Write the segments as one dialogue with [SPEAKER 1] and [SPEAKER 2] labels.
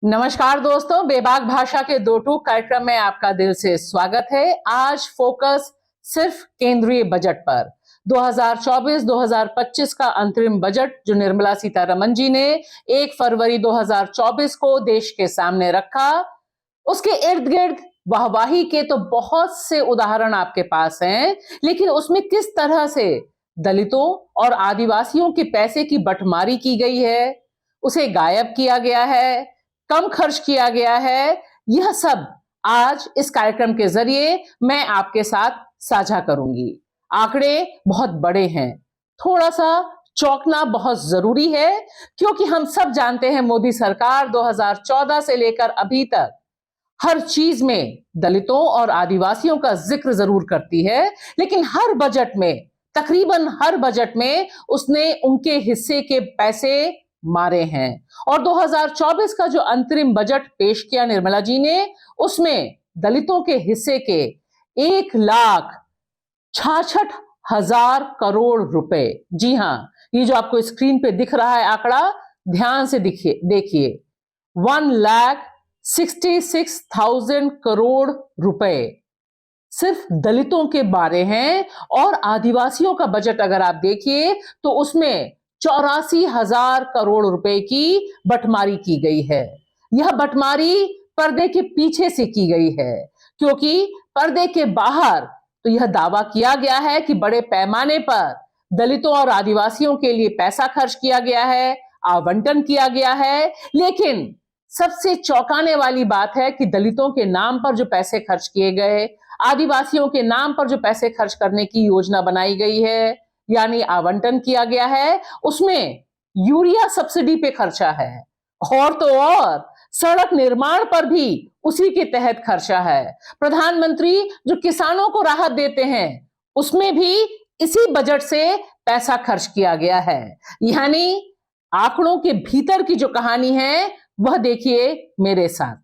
[SPEAKER 1] नमस्कार दोस्तों, बेबाक भाषा के दो टूक कार्यक्रम में आपका दिल से स्वागत है। आज फोकस सिर्फ केंद्रीय बजट पर 2024-2025 का अंतरिम बजट जो निर्मला सीतारमण जी ने 1 फरवरी 2024 को देश के सामने रखा, उसके इर्द गिर्द वाहवाही के तो बहुत से उदाहरण आपके पास हैं, लेकिन उसमें किस तरह से दलितों और आदिवासियों के पैसे की बंटवारी की गई है, उसे गायब किया गया है, कम खर्च किया गया है, यह सब आज इस कार्यक्रम के जरिए मैं आपके साथ साझा करूंगी। आंकड़े बहुत बड़े हैं, थोड़ा सा चौंकना बहुत जरूरी है, क्योंकि हम सब जानते हैं मोदी सरकार 2014 से लेकर अभी तक हर चीज में दलितों और आदिवासियों का जिक्र जरूर करती है, लेकिन हर बजट में, तकरीबन हर बजट में उसने उनके हिस्से के पैसे मारे हैं। और 2024 का जो अंतरिम बजट पेश किया निर्मला जी ने, उसमें दलितों के हिस्से के 1,66,000 करोड़ रुपए, जी हां, ये जो आपको स्क्रीन पे दिख रहा है आंकड़ा, ध्यान से देखिए 1,66,000 करोड़ रुपए सिर्फ दलितों के बारे हैं। और आदिवासियों का बजट अगर आप देखिए तो उसमें 84,000 करोड़ रुपए की बंटवारी की गई है। यह बंटवारी पर्दे के पीछे से की गई है, क्योंकि पर्दे के बाहर तो यह दावा किया गया है कि बड़े पैमाने पर दलितों और आदिवासियों के लिए पैसा खर्च किया गया है, आवंटन किया गया है, लेकिन सबसे चौंकाने वाली बात है कि दलितों के नाम पर जो पैसे खर्च किए गए, आदिवासियों के नाम पर जो पैसे खर्च करने की योजना बनाई गई है, यानी आवंटन किया गया है, उसमें यूरिया सब्सिडी पे खर्चा है, और तो और सड़क निर्माण पर भी उसी के तहत खर्चा है। प्रधानमंत्री जो किसानों को राहत देते हैं, उसमें भी इसी बजट से पैसा खर्च किया गया है। यानी आंकड़ों के भीतर की जो कहानी है वह देखिए मेरे साथ।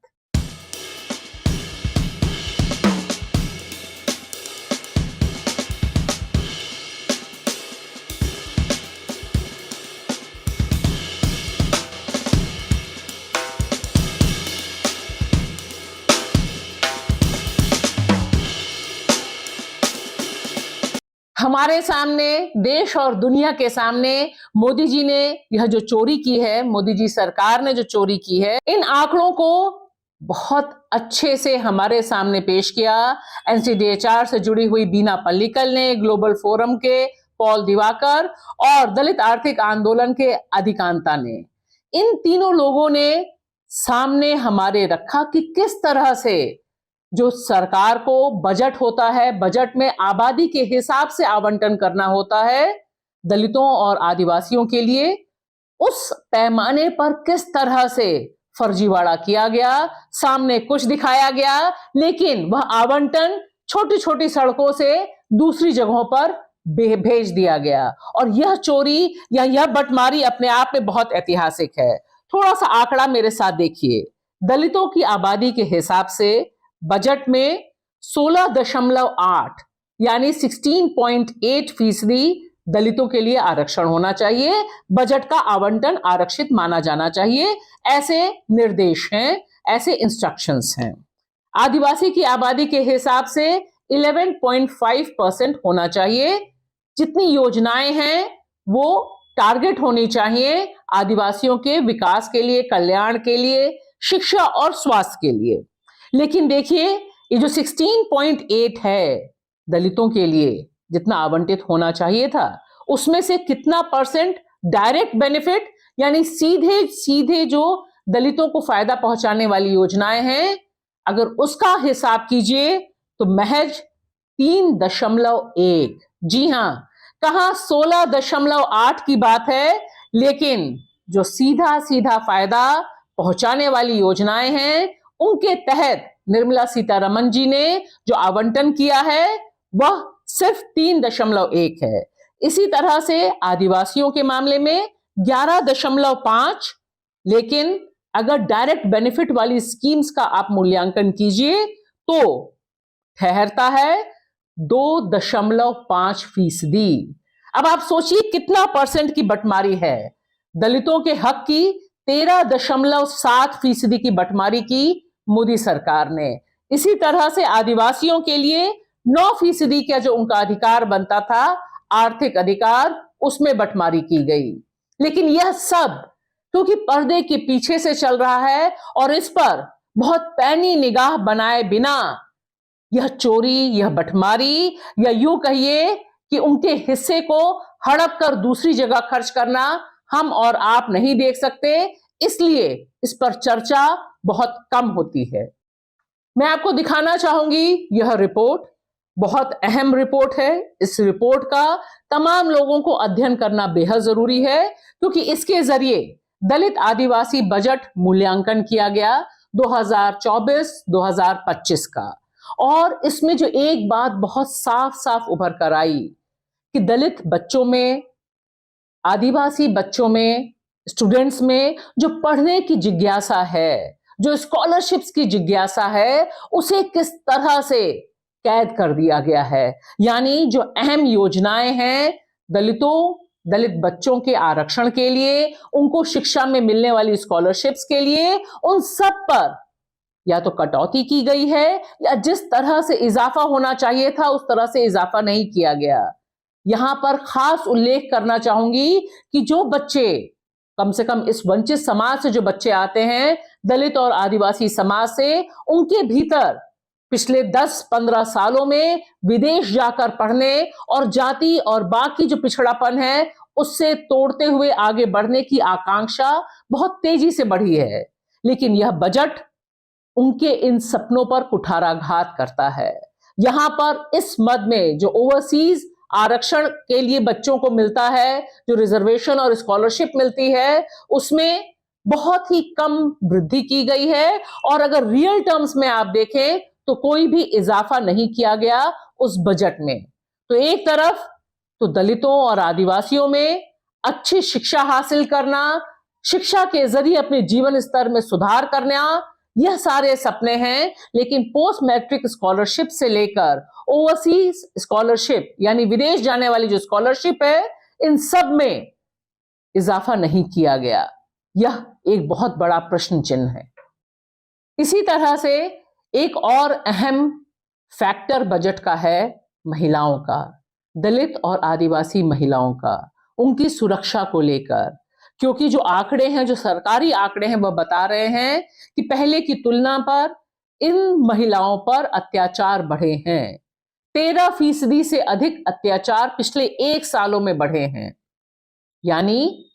[SPEAKER 1] हमारे सामने, देश और दुनिया के सामने मोदी जी ने यह जो चोरी की है, मोदी जी सरकार ने जो चोरी की है, इन आंकड़ों को बहुत अच्छे से हमारे सामने पेश किया। एनसीडीएचआर से जुड़ी हुई बीना पल्लीकल ने, ग्लोबल फोरम के पॉल दिवाकर और दलित आर्थिक आंदोलन के अधिकांता ने, इन तीनों लोगों ने सामने हमारे रखा कि किस तरह से जो सरकार को बजट होता है, बजट में आबादी के हिसाब से आवंटन करना होता है दलितों और आदिवासियों के लिए, उस पैमाने पर किस तरह से फर्जीवाड़ा किया गया, सामने कुछ दिखाया गया, लेकिन वह आवंटन छोटी छोटी सड़कों से दूसरी जगहों पर भेज दिया गया। और यह चोरी या यह बंटवारी अपने आप में बहुत ऐतिहासिक है। थोड़ा सा आंकड़ा मेरे साथ देखिए। दलितों की आबादी के हिसाब से बजट में 16.8 यानी 16.8% दलितों के लिए आरक्षण होना चाहिए, बजट का आवंटन आरक्षित माना जाना चाहिए, ऐसे निर्देश हैं, ऐसे इंस्ट्रक्शंस हैं। आदिवासी की आबादी के हिसाब से 11.5% होना चाहिए। जितनी योजनाएं हैं वो टारगेट होनी चाहिए आदिवासियों के विकास के लिए, कल्याण के लिए, शिक्षा और स्वास्थ्य के लिए। लेकिन देखिए, ये जो 16.8 है दलितों के लिए जितना आवंटित होना चाहिए था, उसमें से कितना परसेंट डायरेक्ट बेनिफिट यानी सीधे सीधे जो दलितों को फायदा पहुंचाने वाली योजनाएं हैं, अगर उसका हिसाब कीजिए तो महज 3.1। जी हां, कहां 16.8 की बात है, लेकिन जो सीधा सीधा फायदा पहुंचाने वाली योजनाएं हैं उनके तहत निर्मला सीतारमण जी ने जो आवंटन किया है वह सिर्फ 3.1 है। इसी तरह से आदिवासियों के मामले में 11.5, लेकिन अगर डायरेक्ट बेनिफिट वाली स्कीम्स का आप मूल्यांकन कीजिए तो ठहरता है 2.5%। अब आप सोचिए कितना परसेंट की बंटवारी है। दलितों के हक की 13.7% की बंटवारी की मोदी सरकार ने। इसी तरह से आदिवासियों के लिए 9% का जो उनका अधिकार बनता था, आर्थिक अधिकार, उसमें बंटवारी की गई। लेकिन यह सब क्योंकि पर्दे के पीछे से चल रहा है और इस पर बहुत पैनी निगाह बनाए बिना यह चोरी, यह बंटवारी, या यूं कहिए कि उनके हिस्से को हड़प कर दूसरी जगह खर्च करना हम और आप नहीं देख सकते, इसलिए इस पर चर्चा बहुत कम होती है। मैं आपको दिखाना चाहूंगी यह रिपोर्ट बहुत अहम रिपोर्ट है। इस रिपोर्ट का तमाम लोगों को अध्ययन करना बेहद जरूरी है क्योंकि इसके जरिए दलित आदिवासी बजट मूल्यांकन किया गया 2024-2025 का, और इसमें जो एक बात बहुत साफ साफ उभर कर आई कि दलित बच्चों में, आदिवासी बच्चों में, स्टूडेंट्स में जो पढ़ने की जिज्ञासा है, जो स्कॉलरशिप्स की जिज्ञासा है, उसे किस तरह से कैद कर दिया गया है। यानी जो अहम योजनाएं हैं दलित बच्चों के आरक्षण के लिए, उनको शिक्षा में मिलने वाली स्कॉलरशिप्स के लिए, उन सब पर या तो कटौती की गई है या जिस तरह से इजाफा होना चाहिए था उस तरह से इजाफा नहीं किया गया। यहां पर खास उल्लेख करना चाहूंगी कि जो बच्चे, कम से कम इस वंचित समाज से जो बच्चे आते हैं, दलित और आदिवासी समाज से, उनके भीतर पिछले 10-15 सालों में विदेश जाकर पढ़ने और जाति और बाकी जो पिछड़ापन है उससे तोड़ते हुए आगे बढ़ने की आकांक्षा बहुत तेजी से बढ़ी है। लेकिन यह बजट उनके इन सपनों पर कुठाराघात करता है। यहां पर इस मद में जो ओवरसीज आरक्षण के लिए बच्चों को मिलता है, जो रिजर्वेशन और स्कॉलरशिप मिलती है, उसमें बहुत ही कम वृद्धि की गई है, और अगर रियल टर्म्स में आप देखें तो कोई भी इजाफा नहीं किया गया उस बजट में। तो एक तरफ तो दलितों और आदिवासियों में अच्छी शिक्षा हासिल करना, शिक्षा के जरिए अपने जीवन स्तर में सुधार करना, यह सारे सपने हैं, लेकिन पोस्ट मैट्रिक स्कॉलरशिप से लेकर ओवरसीज स्कॉलरशिप यानी विदेश जाने वाली जो स्कॉलरशिप है, इन सब में इजाफा नहीं किया गया। यह एक बहुत बड़ा प्रश्न चिन्ह है। इसी तरह से एक और अहम फैक्टर बजट का है महिलाओं का, दलित और आदिवासी महिलाओं का, उनकी सुरक्षा को लेकर, क्योंकि जो आंकड़े हैं, जो सरकारी आंकड़े हैं, वह बता रहे हैं कि पहले की तुलना पर इन महिलाओं पर अत्याचार बढ़े हैं। 13% से अधिक अत्याचार पिछले 1 सालों में बढ़े हैं। यानी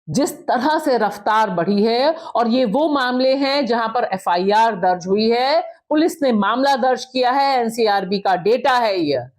[SPEAKER 1] जिस तरह से रफ्तार बढ़ी है, और ये वो मामले हैं जहां पर एफआईआर दर्ज हुई है, पुलिस ने मामला दर्ज किया है, एनसीआरबी का डेटा है यह।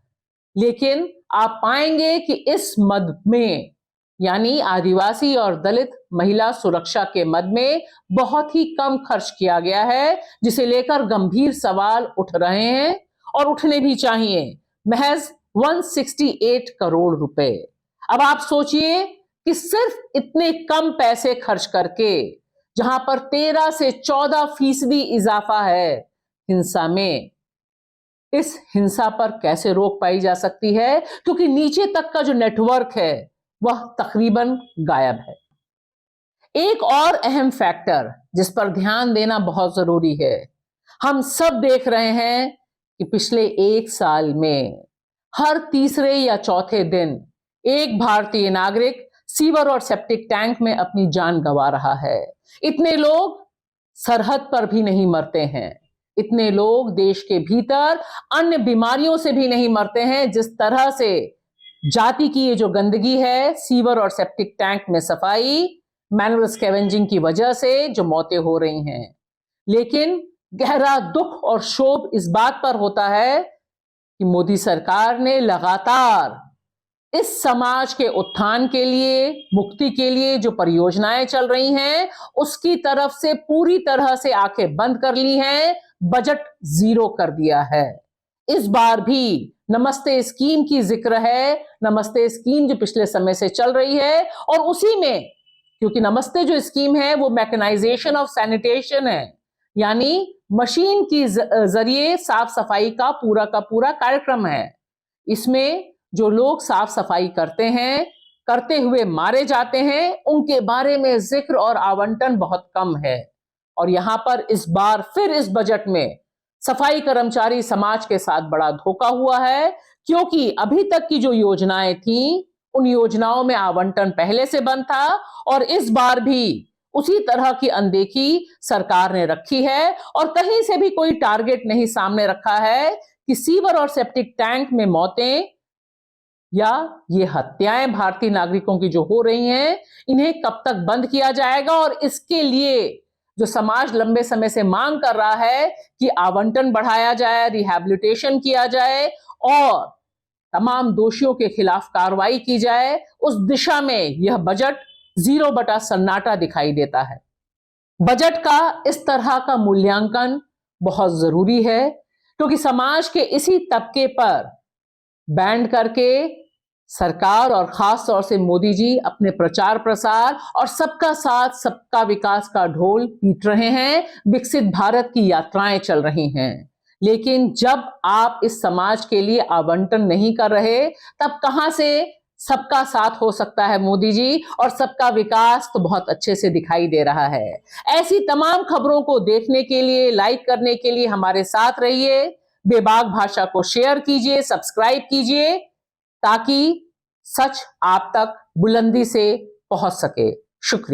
[SPEAKER 1] लेकिन आप पाएंगे कि इस मद में, यानी आदिवासी और दलित महिला सुरक्षा के मद में बहुत ही कम खर्च किया गया है, जिसे लेकर गंभीर सवाल उठ रहे हैं और उठने भी चाहिए। महज 168 करोड़ रुपए। अब आप सोचिए कि सिर्फ इतने कम पैसे खर्च करके, जहां पर 13 से 14% इजाफा है हिंसा में, इस हिंसा पर कैसे रोक पाई जा सकती है, क्योंकि नीचे तक का जो नेटवर्क है वह तकरीबन गायब है। एक और अहम फैक्टर जिस पर ध्यान देना बहुत जरूरी है, हम सब देख रहे हैं कि पिछले 1 साल में हर तीसरे या चौथे दिन एक भारतीय नागरिक सीवर और सेप्टिक टैंक में अपनी जान गंवा रहा है। इतने लोग सरहद पर भी नहीं मरते हैं, इतने लोग देश के भीतर अन्य बीमारियों से भी नहीं मरते हैं, जिस तरह से जाति की ये जो गंदगी है, सीवर और सेप्टिक टैंक में सफाई, मैनुअल स्कैवेंजिंग की वजह से जो मौतें हो रही हैं। लेकिन गहरा दुख और क्षोभ इस बात पर होता है कि मोदी सरकार ने लगातार इस समाज के उत्थान के लिए, मुक्ति के लिए जो परियोजनाएं चल रही हैं, उसकी तरफ से पूरी तरह से आंखें बंद कर ली हैं, बजट जीरो कर दिया है। इस बार भी नमस्ते स्कीम की जिक्र है, नमस्ते स्कीम जो पिछले समय से चल रही है, और उसी में, क्योंकि नमस्ते जो स्कीम है वो मैकेनाइजेशन ऑफ सैनिटेशन है, यानी मशीन की जरिए साफ सफाई का पूरा कार्यक्रम है। इसमें जो लोग साफ सफाई करते हैं, करते हुए मारे जाते हैं, उनके बारे में जिक्र और आवंटन बहुत कम है। और यहां पर इस बार फिर इस बजट में सफाई कर्मचारी समाज के साथ बड़ा धोखा हुआ है, क्योंकि अभी तक की जो योजनाएं थी, उन योजनाओं में आवंटन पहले से बंद था और इस बार भी उसी तरह की अनदेखी सरकार ने रखी है और कहीं से भी कोई टारगेट नहीं सामने रखा है कि सीवर और सेप्टिक टैंक में मौतें या ये हत्याएं भारतीय नागरिकों की जो हो रही हैं, इन्हें कब तक बंद किया जाएगा। और इसके लिए जो समाज लंबे समय से मांग कर रहा है कि आवंटन बढ़ाया जाए, रिहैबिलिटेशन किया जाए और तमाम दोषियों के खिलाफ कार्रवाई की जाए, उस दिशा में यह बजट 0 बटा सन्नाटा दिखाई देता है। बजट का इस तरह का मूल्यांकन बहुत जरूरी है, क्योंकि समाज के इसी तबके पर बैंड करके सरकार और खास तौर से मोदी जी अपने प्रचार प्रसार और सबका साथ सबका विकास का ढोल पीट रहे हैं, विकसित भारत की यात्राएं चल रही हैं। लेकिन जब आप इस समाज के लिए आवंटन नहीं कर रहे, तब कहां से सबका साथ हो सकता है मोदी जी, और सबका विकास तो बहुत अच्छे से दिखाई दे रहा है। ऐसी तमाम खबरों को देखने के लिए, लाइक करने के लिए हमारे साथ रहिए। बेबाक भाषा को शेयर कीजिए, सब्सक्राइब कीजिए, ताकि सच आप तक बुलंदी से पहुंच सके। शुक्रिया।